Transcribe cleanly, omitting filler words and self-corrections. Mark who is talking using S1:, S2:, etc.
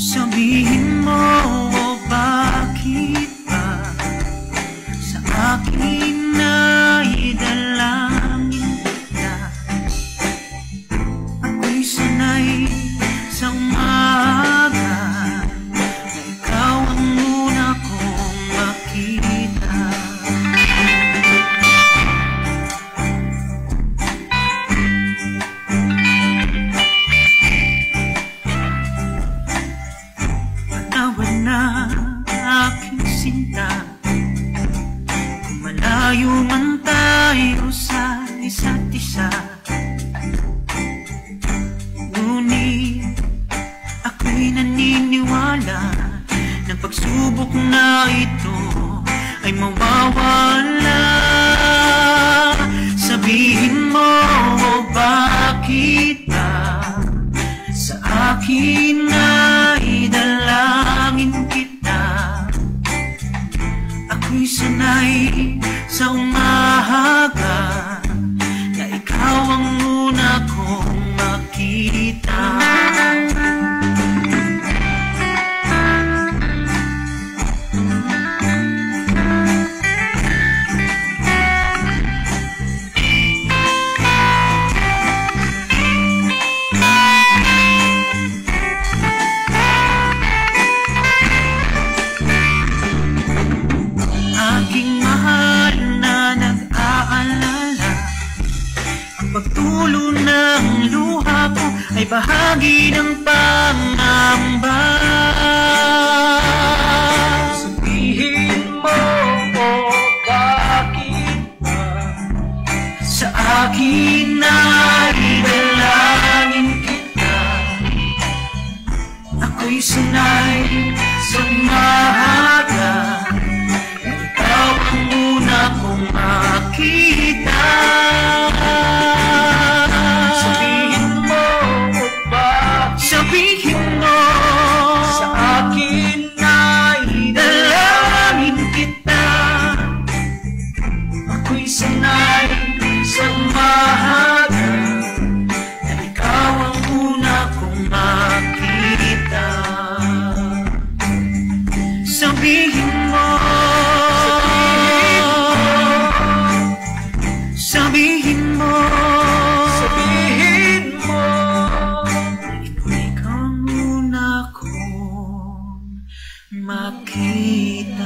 S1: Sabihin mo, bakit ba sa akin ay dalangin kita? Ako'y sanay sa umaga na ikaw ang una kong makita. Na aking sinta, kung malayo man tayo sa isa't isa, ngunit ako'y naniniwala na pagsubok na ito ay mawawala. Sabihin mo, bakit ba sa akin ay dalangin kita? Ako'y sanay sa umaga na ikaw ang una kong makita. Pagtulo ng luha ko ay bahagi ng pangamba. Sabihin mo, bakit ba sa akin ay dalangin kita? Ako'y sanay sa umaga na ikaw ang una kong makita. Sabihin mo, sa akin ay dalangin kita. Ako'y sanay sa umaga na ikaw ang una kong makita. Sabihin mo, sabihin mo, sabihin mo, ikaw ang una kong makita.